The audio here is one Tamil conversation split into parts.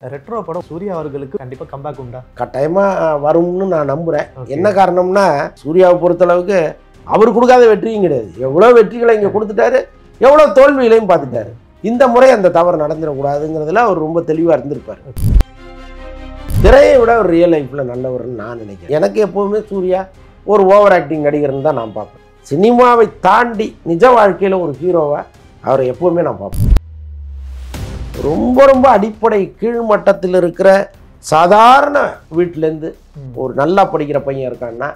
ரெட்ரோ படம் சூர்யா அவர்களுக்கு கண்டிப்பா கம்பேக் உண்டா? கட்டாயமா வரும்னு நான் நம்புறேன். என்ன காரணம்னா சூர்யாவை பொறுத்தளவுக்கு அவர் கொடுக்காத வெற்றியும் கிடையாது. எவ்வளவு வெற்றிகளை இங்க கொடுத்துட்டாரு, எவ்வளவு தோல்விகளையும் பார்த்துட்டாரு. இந்த முறை அந்த தவறு நடந்துடக்கூடாதுங்கிறதுல அவர் ரொம்ப தெளிவா இருந்திருப்பார். திரையை விட ஒரு ரியல் லைஃப்ல நல்லவர்னு நான் நினைக்கிறேன். எனக்கு எப்பவுமே சூர்யா ஒரு ஓவர் ஆக்டிங் நடிகர்னு தான் நான் பார்ப்பேன். சினிமாவை தாண்டி நிஜ வாழ்க்கையில ஒரு ஹீரோவை அவரை எப்பவுமே நான் பார்ப்பேன். ரொம்ப ரொம்ப அடிப்படை கீழ்மட்டத்தில் இருக்கிற சாதாரண வீட்டிலேருந்து ஒரு நல்லா படிக்கிற பையன் இருக்கான்னா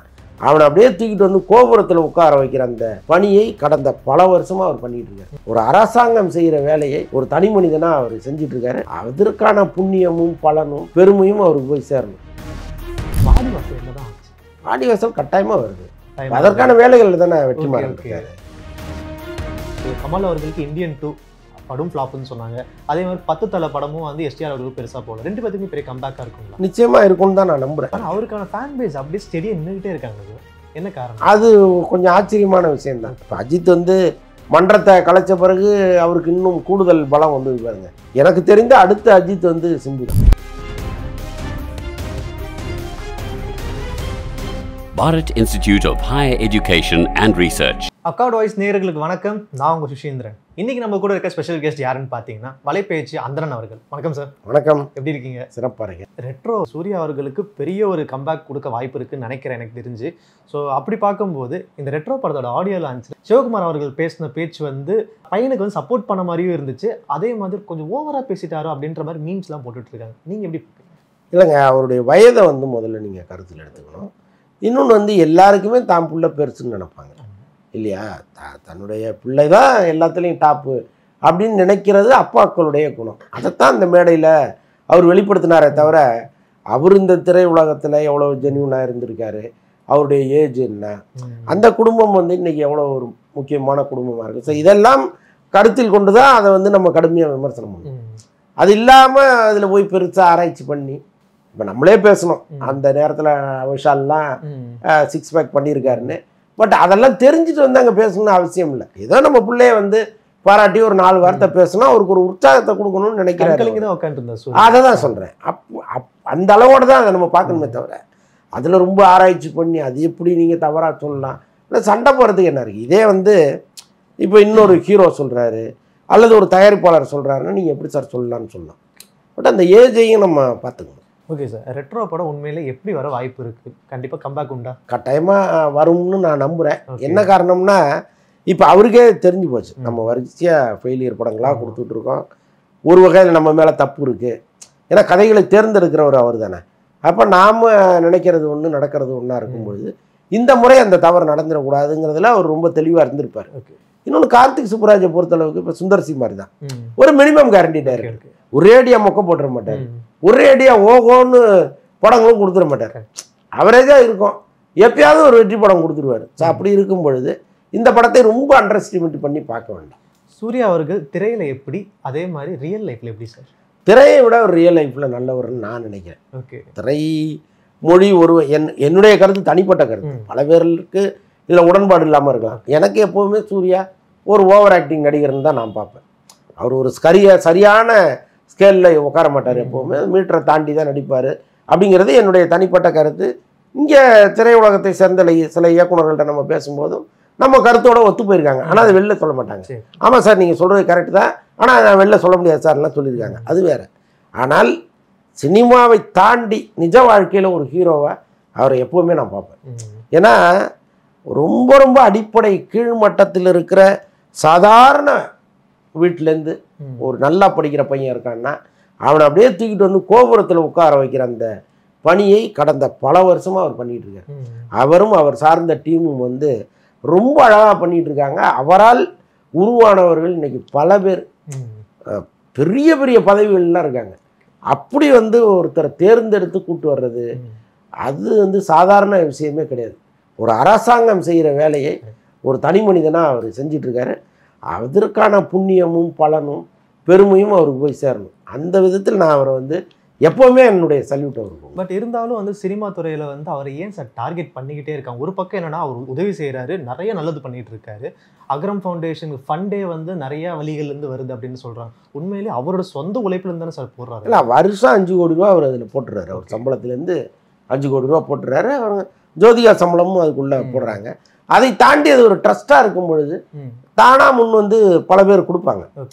அவனை அப்படியே தூக்கிட்டு வந்து கோபுரத்தில் உட்கார வைக்கிற அந்த பணியை கடந்த பல வருஷமாக அவர் பண்ணிட்டு இருக்காரு. ஒரு அரசாங்கம் செய்கிற வேலையை ஒரு தனி மனிதனாக அவர் செஞ்சிட்டு இருக்காரு. அதற்கான புண்ணியமும் பலனும் பெருமையும் அவருக்கு போய் சேரணும். வாடிவாசல் கட்டாயமாக வருது. அதற்கான வேலைகள் தானே வெற்றிமாறன் இருக்காரு. கமல் அவர்களுக்கு இந்தியன் 2 படம் ஃப்ளாப்னு சொன்னாங்க. அதே மாதிரி 10 தலை படமும் வந்து எஸ்டிஆர் அவர்களுக்கு பெருசா போகல. ரெண்டு பேருக்குமே பெரிய கம்பேக்கா இருக்குங்களா? நிச்சயமா இருக்கும்னு தான் நான் நம்புறேன். ஆனால் அவருக்கான ஃபேன் பேஸ் அப்படியே ஸ்டெடியாக நின்றுகிட்டே இருக்காங்க. என்ன காரணம்? அது கொஞ்சம் ஆச்சரியமான விஷயம்தான். இப்போ அஜித் வந்து மன்றத்தை கலைச்ச பிறகு அவருக்கு இன்னும் கூடுதல் பலம் வந்து பாருங்க. எனக்கு தெரிந்த அடுத்த அஜித் வந்து சிம்பு தான். Bharat Institute of Higher Education and Research. Accord voice நேயர்களுக்கு வணக்கம். நான் உங்கள் சுஷீந்திரன். இன்னைக்கு நம்ம கூட இருக்க ஸ்பெஷல் கெஸ்ட் யாருன்னு பார்த்தீங்கன்னா மலைப்பேச்சு அந்தரன் அவர்கள். வணக்கம் சார். வணக்கம். எப்படி இருக்கீங்க? சிறப்பாக இருக்கேன். ரெட்ரோ சூர்யா அவர்களுக்கு பெரிய ஒரு கம்பேக் கொடுக்க வாய்ப்பு இருக்குன்னு நினைக்கிறேன் எனக்கு தெரிஞ்சு. ஸோ அப்படி பார்க்கும்போது இந்த ரெட்ரோ படத்தோட ஆடியோ லான்ச் சிவகுமார் அவர்கள் பேசின பேச்சு வந்து பையனுக்கு வந்து சப்போர்ட் பண்ண மாதிரியும் இருந்துச்சு. அதே மாதிரி கொஞ்சம் ஓவராக பேசிட்டாரோ அப்படின்ற மாதிரி மீம்ஸ்லாம் போட்டுட்டு இருக்காங்க. நீங்கள் எப்படி? இல்லைங்க, அவருடைய வயதை வந்து முதல்ல நீங்கள் கருத்தில் எடுத்துக்கணும். இன்னொன்று வந்து எல்லாருக்குமே தான் பிள்ளை பெருசுன்னு நினைப்பாங்க இல்லையா? தன்னுடைய பிள்ளை தான் எல்லாத்துலேயும் டாப்பு அப்படின்னு நினைக்கிறது அப்பாக்களுடைய குணம். அதைத்தான் இந்த மேடையில் அவர் வெளிப்படுத்தினாரே தவிர அவர் இந்த திரை உலகத்தில் எவ்வளோ ஜென்யூனாக இருந்திருக்காரு, அவருடைய ஏஜ் என்ன, அந்த குடும்பம் வந்து இன்றைக்கி எவ்வளோ ஒரு முக்கியமான குடும்பமாக இருக்குது. ஸோ இதெல்லாம் கருத்தில் கொண்டு தான் அதை வந்து நம்ம கடுமையாக விமர்சனம் பண்ணணும். அது இல்லாமல் அதில் போய் பெருசாக ஆராய்ச்சி பண்ணி இப்போ நம்மளே பேசணும் அந்த நேரத்தில் விஷால்லாம் 6 பேக் பண்ணியிருக்காருன்னு. பட் அதெல்லாம் தெரிஞ்சுட்டு வந்து அங்கே பேசணும்னு அவசியம் இல்லை. ஏதோ நம்ம பிள்ளைய வந்து பாராட்டி ஒரு 4 வார்த்தை பேசணும், அவருக்கு ஒரு உற்சாகத்தை கொடுக்கணும்னு நினைக்கிறாரு. அதை தான் சொல்கிறேன். அந்த அளவோடு தான் அதை நம்ம பார்க்கணுமே தவிர அதில் ரொம்ப ஆராய்ச்சி பண்ணி அது எப்படி நீங்கள் தவறாக சொல்லலாம் இல்லை சண்டை போகிறதுக்கு என்ன இருக்குது? இதே வந்து இப்போ இன்னொரு ஹீரோ சொல்கிறாரு அல்லது ஒரு தயாரிப்பாளர் சொல்கிறாருன்னா நீங்கள் எப்படி சார் சொல்லலாம்னு சொல்லலாம். பட் அந்த ஏஜையும் நம்ம பார்த்துக்கணும். Okay sir. ரெட்ரோ படம் உண்மையிலே எப்படி வர வாய்ப்பு இருக்குது? கண்டிப்பாக கம்பேக் உண்டா? கட்டாயமாக வரும்னு நான் நம்புகிறேன். என்ன காரணம்னா இப்போ அவருக்கே தெரிஞ்சு போச்சு நம்ம வரிசையாக ஃபெயிலியர் படங்களாக கொடுத்துட்ருக்கோம். ஒரு வகையில் நம்ம மேலே தப்பு இருக்குது. ஏன்னா கதைகளை தேர்ந்தெடுக்கிறவர் அவர் தானே. அப்போ நாம் நினைக்கிறது ஒன்று நடக்கிறது ஒன்றா இருக்கும்பொழுது இந்த முறை அந்த தவறு நடந்துடக்கூடாதுங்கிறதுல அவர் ரொம்ப தெளிவாக இருந்திருப்பார். இன்னொன்று கார்த்திக் சுப்புராஜை பொறுத்தளவுக்கு இப்போ சுந்தர் சி மாதிரி தான் ஒரு மினிமம் கேரண்டி டைரக்டர். ஒரேடியாக மொக்க போட்டுற மாட்டார், ஒரேடியாக ஓகோன்னு படங்களும் கொடுத்துட மாட்டார். அவரேஜாக இருக்கும், எப்பயாவது ஒரு வெற்றி படம் கொடுத்துருவார். ஸோ அப்படி இருக்கும் பொழுது இந்த படத்தை ரொம்ப அண்டர் எஸ்டிமேட் பண்ணி பார்க்க வேண்டாம். சூர்யா அவர்கள் திரையில் எப்படி, அதே மாதிரி ரியல் லைஃப்பில் எப்படி சார்? திரையை விட ஒரு ரியல் லைஃப்பில் நல்லவர்னு நான் நினைக்கிறேன். ஓகே. திரை மொழி ஒரு என்னுடைய கருத்து தனிப்பட்ட கருத்து. பல பேருக்கு இதில் உடன்பாடு இல்லாமல் இருக்கலாம். எனக்கு எப்போவுமே சூர்யா ஒரு ஓவர் ஆக்டிங் நடிகர்னு தான் நான் பார்ப்பேன். அவர் ஒரு சரியான ஸ்கேலில் உட்கார மாட்டார். எப்போவுமே மீட்டரை தாண்டி தான் நடிப்பார் அப்படிங்கிறது என்னுடைய தனிப்பட்ட கருத்து. இங்கே திரையுலகத்தை சேர்ந்த சில இயக்குநர்கள்ட்ட நம்ம பேசும்போதும் நம்ம கருத்தோடு ஒத்து போயிருக்காங்க. ஆனால் அது வெளில சொல்ல மாட்டாங்க. ஆமாம் சார் நீங்கள் சொல்கிறது கரெக்டு தான், ஆனால் நான் வெளில சொல்ல முடியாது சார்லாம் சொல்லியிருக்காங்க. அது வேறு. ஆனால் சினிமாவை தாண்டி நிஜ வாழ்க்கையில் ஒரு ஹீரோவை அவரை எப்போவுமே நான் பார்ப்பேன். ஏன்னா ரொம்ப ரொம்ப அடிப்படை கீழ்மட்டத்தில் இருக்கிற சாதாரண வீட்டிலேருந்து ஒரு நல்லா படிக்கிற பையன் இருக்கான்னா அவனை அப்படியே தூக்கிட்டு வந்து கோபுரத்தில் உட்கார வைக்கிற அந்த பணியை கடந்த பல வருஷமாக அவர் பண்ணிகிட்டு இருக்காரு. அவரும் அவர் சார்ந்த டீமும் வந்து ரொம்ப அழகாக பண்ணிகிட்டு இருக்காங்க. அவரால் உருவானவர்கள் இன்னைக்கு பல பேர் பெரிய பெரிய பதவிகள்லாம் இருக்காங்க. அப்படி வந்து ஒருத்தரை தேர்ந்தெடுத்து கூட்டு வர்றது அது வந்து சாதாரண விஷயமே கிடையாது. ஒரு அரசாங்கம் செய்கிற வேலையை ஒரு தனி மனிதனாக அவர் செஞ்சிட்ருக்காரு. அதற்கான புண்ணியமும் பலனும் பெருமையும் அவருக்கு போய் சேரணும். அந்த விதத்தில் நான் அவரை வந்து எப்போவுமே என்னுடைய சல்யூட் அவருக்கு. பட் இருந்தாலும் வந்து சினிமா துறையில் வந்து அவரை ஏன் சார் டார்கெட் பண்ணிக்கிட்டே இருக்காங்க? ஒரு பக்கம் என்னன்னா அவர் உதவி செய்கிறாரு, நிறைய நல்லது பண்ணிட்டு இருக்காரு. அகரம் ஃபவுண்டேஷனுக்கு ஃபண்டே வந்து நிறைய வழிகள்லேருந்து வருது அப்படின்னு சொல்கிறாங்க. உண்மையிலேயே அவரோட சொந்த உழைப்புலேருந்து தானே சார் போடுறாரு? இல்லை, வருஷம் 5 கோடி ரூபா அவர் அதில் போட்டுறாரு. அவர் சம்பளத்துலேருந்து 5 கோடி ரூபா போட்டுறாரு. அவர் ஜோதிகா சம்பளமும் அதுக்குள்ளே போடுறாங்க. அதை தாண்டி அது ஒரு ட்ரஸ்ட்டாக இருக்கும் பொழுது தானாக முன் வந்து பல பேர் கொடுப்பாங்க.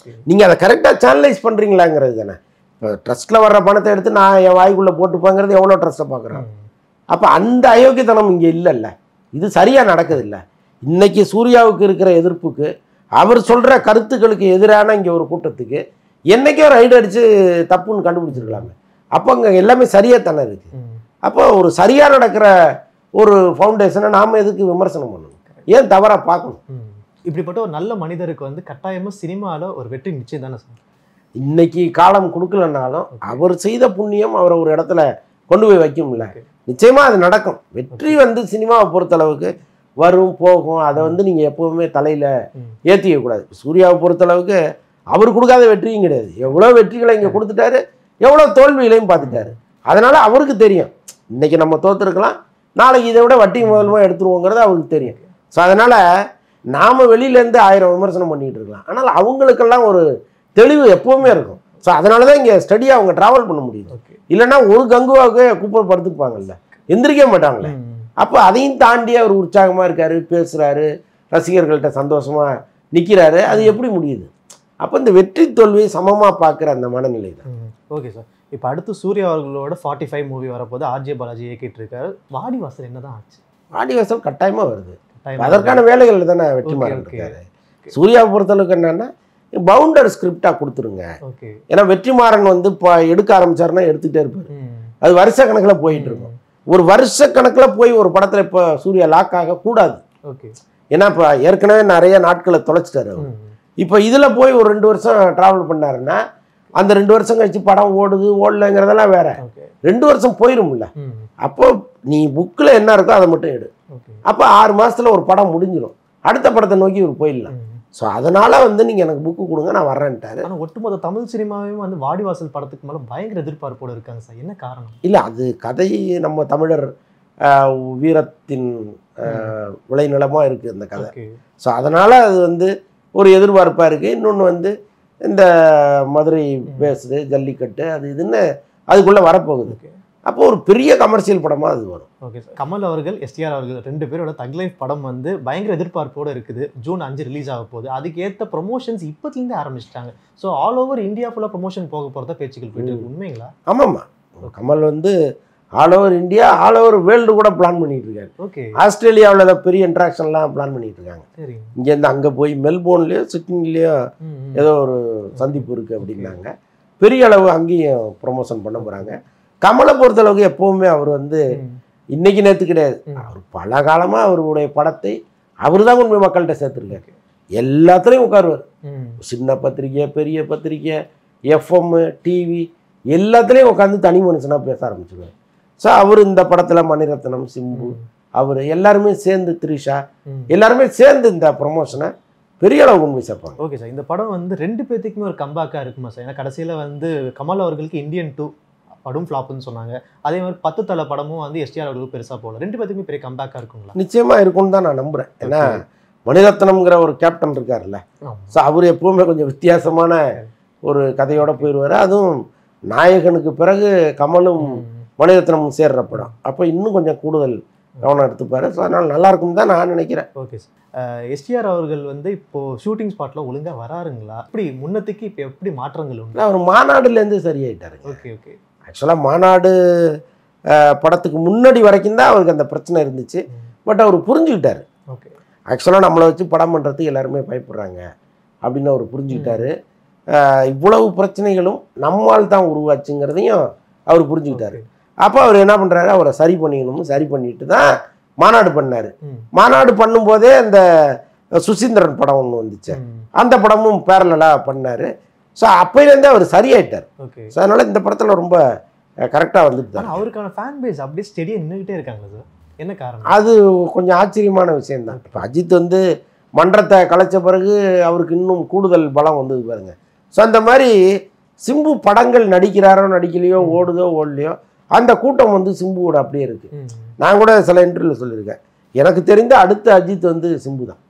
நீங்கள் அதை கரெக்டாக சேனலைஸ் பண்ணுறீங்களாங்கிறது தானே. இப்போ ட்ரஸ்ட்டில் வர்ற பணத்தை எடுத்து நான் என் வாய்க்குள்ளே போட்டுப்பாங்கிறது எவ்வளோ ட்ரஸ்ட்டை பார்க்குறேன். அப்போ அந்த அயோக்கியத்தனம் இங்கே இல்லைல்ல. இது சரியாக நடக்குது இல்லை. இன்னைக்கு சூர்யாவுக்கு இருக்கிற எதிர்ப்புக்கு, அவர் சொல்கிற கருத்துக்களுக்கு எதிரான இங்கே ஒரு கூட்டத்துக்கு என்றைக்கே ரைடு அடித்து தப்புன்னு கண்டுபிடிச்சிருக்கலாமே. அப்போ அங்கே எல்லாமே சரியாக தானே இருக்குது. அப்போ ஒரு சரியாக நடக்கிற ஒரு ஃபவுண்டேஷனை நாம் எதுக்கு விமர்சனம் பண்ணணும்? ஏன் தவறாக பார்க்கணும்? இப்படிப்பட்ட ஒரு நல்ல மனிதருக்கு வந்து கட்டாயமாக சினிமாவில் ஒரு வெற்றி நிச்சயம் தானே சார். இன்னைக்கு காலம் கொடுக்கலன்னாலும் அவர் செய்த புண்ணியம் அவரை ஒரு இடத்துல கொண்டு போய் வைக்கும்ல. நிச்சயமாக அது நடக்கும். வெற்றி வந்து சினிமாவை பொறுத்தளவுக்கு வரும் போகும். அதை வந்து நீங்கள் எப்போவுமே தலையில் ஏற்றிக்கக்கூடாது. சூர்யாவை பொறுத்தளவுக்கு அவர் கொடுக்காத வெற்றியும் கிடையாது. எவ்வளோ வெற்றிகளை இங்கே கொடுத்துட்டாரு, எவ்வளோ தோல்விகளையும் பார்த்துட்டாரு. அதனால் அவருக்கு தெரியும் இன்றைக்கி நம்ம தோற்றுருக்கலாம், நாளைக்கு இதை விட வட்டி முதல்மா எடுத்துருவோங்கிறது அவருக்கு தெரியும். ஸோ அதனால் நாம் வெளியிலேருந்து 1000 விமர்சனம் பண்ணிகிட்டு இருக்கலாம். ஆனால் அவங்களுக்கெல்லாம் ஒரு தெளிவு எப்போவுமே இருக்கும். ஸோ அதனால தான் இங்கே ஸ்டடியாக அவங்க ட்ராவல் பண்ண முடியுது. இல்லைன்னா ஒரு கங்குவாவுக்கு கூப்பர் படுத்துப்பாங்கல்ல, எந்திரிக்க மாட்டாங்களே. அப்போ அதையும் தாண்டி அவர் உற்சாகமாக இருக்கார், பேசுகிறாரு, ரசிகர்கள்ட்ட சந்தோஷமாக நிற்கிறாரு. அது எப்படி முடியுது? அப்போ இந்த வெற்றி தோல்வியை சமமாக பார்க்குற அந்த மனநிலை தான். Okay sir. இப்போ அடுத்து சூர்யா அவர்களோட 45 மூவி வரப்போது. ஆர்ஜே பாலாஜி இயக்கிட்டு இருக்காரு. வாடிவாசல் என்னதான் ஆச்சு? வாடிவாசல் கட்டாயமாக வருது. அதற்கான வேலைகள் தானே வெற்றிமாறன் இருக்காரு. சூர்யாவை பொறுத்தளவுக்கு என்னன்னா பவுண்டர் ஸ்கிரிப்டாக கொடுத்துருங்க. ஏன்னா வெற்றிமாறன் வந்து இப்போ எடுக்க ஆரம்பிச்சாருன்னா எடுத்துகிட்டே இருப்பார். அது வருஷ கணக்கில் போயிட்டு இருக்கும். ஒரு வருஷ கணக்கில் போய் ஒரு படத்தில் இப்போ சூர்யா லாக் ஆகக்கூடாது. ஏன்னா இப்போ ஏற்கனவே நிறைய நாட்களை தொலைச்சிட்டாரு. இப்போ இதில் போய் ஒரு 2 வருஷம் ட்ராவல் பண்ணாருன்னா அந்த 2 வருஷம் கழிச்சு படம் ஓடுது ஓடலைங்கிறதெல்லாம் வேற. 2 வருஷம் போயிரும்ல. அப்போ நீ புக்கில் என்ன இருக்கோ அதை மட்டும் எடு. அப்போ 6 மாதத்தில் ஒரு படம் முடிஞ்சிடும். அடுத்த படத்தை நோக்கி இவர் போயிடலாம். ஸோ அதனால வந்து நீங்கள் எனக்கு புக்கு கொடுங்க, நான் வர்றேன்ட்டாரு. ஆனால் ஒட்டுமொத்த தமிழ் சினிமாவையும் வந்து வாடிவாசல் படத்துக்கு மேலே பயங்கர எதிர்பார்ப்போடு இருக்காங்க சார். என்ன காரணம்? இல்லை, அது கதை நம்ம தமிழர் வீரத்தின் விளைநிலமாக இருக்குது அந்த கதை. ஸோ அதனால் அது வந்து ஒரு எதிர்பார்ப்பாக இருக்குது. இன்னொன்று வந்து இந்த மதுரை பேசுது, ஜல்லிக்கட்டு, அது இதுன்னு அதுக்குள்ளே வரப்போகுது. அப்போ ஒரு பெரிய கமர்ஷியல் படமாக அது வரும். Okay sir. கமல் அவர்கள், எஸ்டிஆர் அவர்கள் 2 பேரோட தக் லைஃப் படம் வந்து பயங்கர எதிர்பார்ப்போடு இருக்குது. ஜூன் 5 ரிலீஸ் ஆக போகுது. அதுக்கு ஏற்ற ப்ரொமோஷன்ஸ் இப்போத்துலேருந்து ஆரம்பிச்சிட்டாங்க. ஸோ ஆல் ஓவர் இந்தியா ஃபுல்லாக ப்ரொமோஷன் போக போகிறதா பேச்சுக்கள் போயிட்டு இருக்கு. உண்மைங்களா? ஆமாம்மா. கமல் வந்து all over India, all over world கூட பிளான் பண்ணிட்டு இருக்காரு. ஓகே. ஆஸ்திரேலியாவில் பெரிய இன்ட்ராக்ஷன்லாம் பிளான் பண்ணிட்டு இருக்காங்க. சரி. இங்கேருந்து அங்கே போய் மெல்போர்ன்லேயோ சிட்னிலேயோ ஏதோ ஒரு சந்திப்பு இருக்குது அப்படின்னாங்க. பெரிய அளவு அங்கேயும் ப்ரொமோஷன் பண்ண போகிறாங்க. கமலை பொறுத்தளவுக்கு எப்போவுமே அவர் வந்து இன்னைக்கு நேற்று கிடையாது. அவர் பல காலமாக அவருடைய படத்தை அவர் தான் உண்மை மக்கள்கிட்ட சேர்த்துருக்காரு. எல்லாத்துலேயும் உட்காருவார். சின்ன பத்திரிக்கை, பெரிய பத்திரிக்கை, எஃப்எம், டிவி எல்லாத்துலேயும் உட்காந்து தனி மனுஷனாக பேச ஆரம்பிச்சிருவார். ஸோ அவர் இந்த படத்தில் மணிரத்னம், சிம்பு, அவர் எல்லாருமே சேர்ந்து, த்ரிஷா எல்லாருமே சேர்ந்து இந்த ப்ரொமோஷனை பெரிய அளவு கொண்டு போய் சேர்ப்பாங்க. Okay sir. இந்த படம் வந்து 2 பேர்த்துக்குமே ஒரு கம்பேக்காக இருக்குமா சார்? ஏன்னா கடைசியில் வந்து கமல் அவர்களுக்கு இந்தியன் 2 படம் ஃப்ளாப்னு சொன்னாங்க. அதே மாதிரி 10 தலை படமும் வந்து எஸ்டிஆர் அவர்களுக்கு பெருசாக போகல. 2 பேருக்குமே பெரிய கம்பேக்காக இருக்குங்களா? நிச்சயமாக இருக்கும்னு தான் நான் நம்புகிறேன். ஏன்னா மணிரத்னம்ங்கிற ஒரு கேப்டன் இருக்கார்ல, ஸோ அவர் எப்பவுமே கொஞ்சம் வித்தியாசமான ஒரு கதையோடு போயிடுவார். அதுவும் நாயகனுக்கு பிறகு கமலும் மணிரத்னமும் சேர்ற படம். அப்போ இன்னும் கொஞ்சம் கூடுதல் கவனம் எடுத்துப்பாரு. ஸோ அதனால் நல்லா இருக்கும் தான் நான் நினைக்கிறேன். Okay sir. எஸ்டிஆர் அவர்கள் வந்து இப்போது ஷூட்டிங் ஸ்பாட்டில் ஒழுங்காக வராருங்களா? இப்படி முன்னத்துக்கு இப்போ எப்படி மாற்றங்கள் உண்டு? அவர் மாநாடுலேருந்து சரியாயிட்டாரு. Okay okay. ஆக்சுவலாக மாநாடு படத்துக்கு முன்னாடி வரைக்கும் தான் அவருக்கு அந்த பிரச்சனை இருந்துச்சு. பட் அவர் புரிஞ்சுக்கிட்டாரு. ஓகே. ஆக்சுவலாக நம்மளை வச்சு படம் பண்ணுறதுக்கு எல்லாருமே பயப்படுறாங்க அப்படின்னு அவர் புரிஞ்சுக்கிட்டாரு. இவ்வளவு பிரச்சனைகளும் நம்மால் தான் உருவாச்சுங்கிறதையும் அவர் புரிஞ்சுக்கிட்டாரு. அப்போ அவர் என்ன பண்ணுறாரு, அவரை சரி பண்ணிக்கணும்னு சரி பண்ணிட்டு தான் மாநாடு பண்ணார். மாநாடு பண்ணும்போதே அந்த சுசீந்திரன் படம் ஒன்று வந்துச்சு, அந்த படமும் பேரலாக பண்ணார். ஸோ அப்போலேருந்தே அவர் சரியாயிட்டார். ஸோ அதனால் இந்த படத்தில் ரொம்ப கரெக்டாக வந்துட்டு தான். அவருக்கான ஃபேன் பேஸ் அப்படியே ஸ்டெடியாக நின்றுக்கிட்டே இருக்காங்களா சார்? என்ன காரணம்? அது கொஞ்சம் ஆச்சரியமான விஷயம்தான். இப்போ அஜித் வந்து மன்றத்தை கலைச்ச பிறகு அவருக்கு இன்னும் கூடுதல் பலம் வந்தது பாருங்க. ஸோ அந்த மாதிரி சிம்பு படங்கள் நடிக்கிறாரோ நடிக்கலையோ ஓடுதோ ஓடலையோ அந்த கூட்டம் வந்து சிம்புவோட அப்படியே இருக்கு. நான் கூட சில இன்டர்வியூல சொல்லியிருக்கேன், எனக்கு தெரிந்த அடுத்த அஜித் வந்து சிம்பு தான்.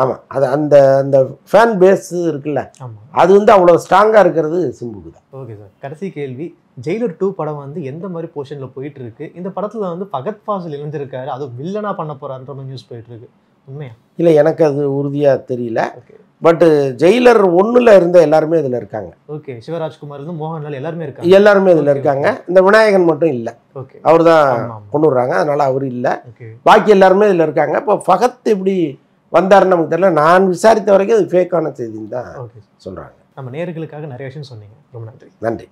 ஆமாம், அது அந்த அந்த ஃபேன் பேஸ் இருக்குல்ல, அது வந்து அவ்வளோ ஸ்ட்ராங்காக இருக்கிறது சிம்புக்கு தான். ஓகே சார், கடைசி கேள்வி, ஜெயிலர் 2 படம் வந்து எந்த மாதிரி போர்ஷனில் போயிட்டு இருக்கு? இந்த படத்தில் வந்து ஃபகத் ஃபாசில் இணைஞ்சிருக்காரு, அது வில்லனா பண்ண போறான்ற மாதிரி நியூஸ் போயிட்டு இருக்கு, உண்மையா? இல்லை, எனக்கு அது உறுதியாக தெரியல. பட் ஜெயிலர் 1ல் இருந்த எல்லாருமே இதில் இருக்காங்க. ஓகே, சிவராஜ்குமார் இருந்து மோகன்லால் எல்லாருமே இருக்காங்க. எல்லாருமே இதில் இருக்காங்க. இந்த விநாயகன் மட்டும் இல்லை, அவர் தான் கொண்டு வர்றாங்க, அதனால அவர் இல்லை. பாக்கி எல்லாருமே இதில் இருக்காங்க. இப்போ ஃபகத் எப்படி வந்தாருன்னு நமக்கு தெரியல. நான் விசாரித்த வரைக்கும் அது ஃபேக்கான செய்தின்னு தான் சொல்கிறாங்க. நம்ம நேயர்களுக்காக நிறைய விஷயம் சொன்னீங்க, ரொம்ப நன்றி. நன்றி.